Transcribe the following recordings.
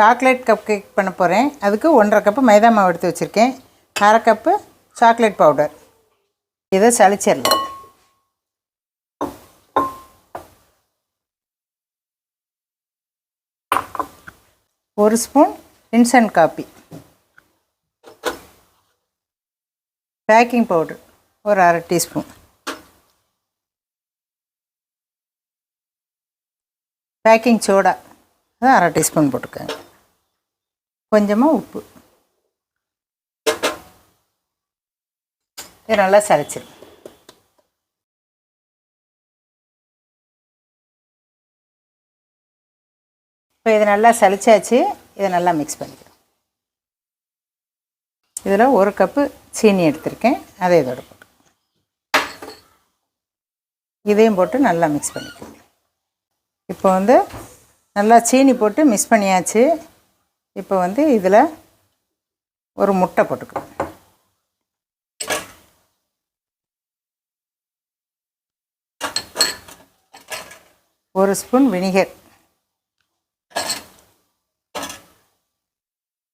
Chocolate cup cake பண்ண போகிறேன். அதுக்கு 1.5 கப்பு மைதா மாவு எடுத்து வச்சுருக்கேன். 1/2 கப்பு சாக்லேட் பவுடர். இதை சளிச்சிடலாம். ஒரு spoon instant coffee, baking powder ஒரு 1/2 டீஸ்பூன், பேக்கிங் சோடா 1/2 டீஸ்பூன் போட்டுக்கோங்க, கொஞ்சமாக உப்பு. இது நல்லா சளிச்சிடும். இப்போ இது நல்லா சளிச்சாச்சு. இதை நல்லா மிக்ஸ் பண்ணிக்கிறேன். இதில் 1 கப்பு சீனி எடுத்திருக்கேன். அதை இதோட போட்டு இதையும் போட்டு நல்லா மிக்ஸ் பண்ணிக்கிறேன். இப்போ வந்து நல்லா சீனி போட்டு மிக்ஸ் பண்ணியாச்சு. இப்போ வந்து இதில் ஒரு முட்டை போட்டுக்கிறேன். ஒரு ஸ்பூன் வினிகர்,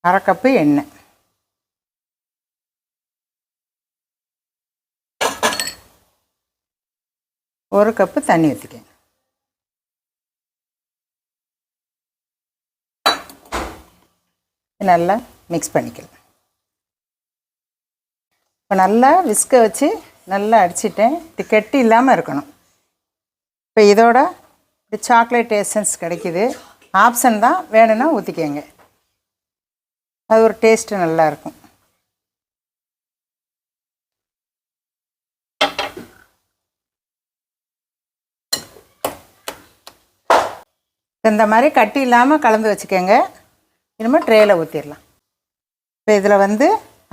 1/2 கப்பு எண்ணெய், ஒரு கப்பு தண்ணி ஊற்றிக்கங்க. நல்லா மிக்ஸ் பண்ணிக்கலாம். இப்போ நல்லா விஸ்கை வச்சு நல்லா அடிச்சிட்டேன். இது கெட்டி இல்லாமல் இருக்கணும். இப்போ இதோட இப்படி சாக்லேட் எசன்ஸ் கிடைக்கிது. ஆப்ஷன் தான், வேணும்னா ஊற்றிக்கங்க. அது ஒரு டேஸ்ட்டு நல்லாயிருக்கும். இந்த மாதிரி கட்டி இல்லாமல் கலந்து வச்சுக்கோங்க. இனிமேல் ட்ரேயில் ஊற்றிடலாம். இப்போ இதில் வந்து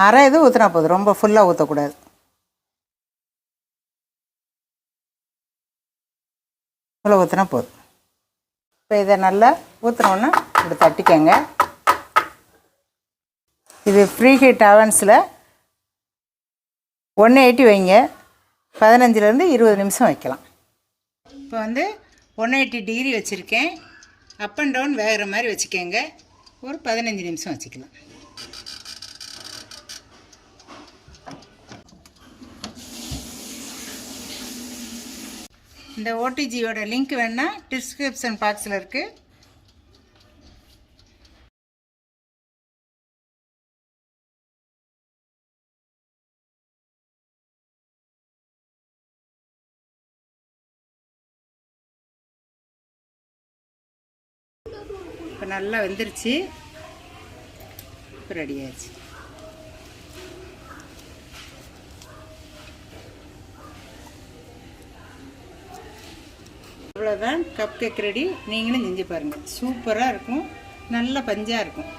அரை இது ஊற்றினா போதும், ரொம்ப ஃபுல்லாக ஊற்றக்கூடாது. இவ்வளோ ஊற்றினா போதும். இப்போ இதை நல்லா ஊற்றினோன்னா இப்படி தட்டிக்கங்க. இது ஃப்ரீ ஹீட் அவன்ஸில் 180 வைங்க. 15லேருந்து 20 நிமிஷம் வைக்கலாம். இப்போ வந்து 180 டிகிரி வச்சுருக்கேன். அப் அண்ட் டவுன் வேகிற மாதிரி வச்சுக்கோங்க. ஒரு 15 நிமிஷம் வச்சுக்கலாம். இந்த ஓடிஜியோட லிங்க் வேணால் டிஸ்கிரிப்ஷன் பாக்ஸில் இருக்குது. இப்போ நல்லா வெந்துருச்சு. இப்போ ரெடி ஆயிடுச்சு. அவ்வளோதான், கப் கேக் ரெடி. நீங்களும் செஞ்சு பாருங்கள். சூப்பராக இருக்கும், நல்ல பஞ்சாக இருக்கும்.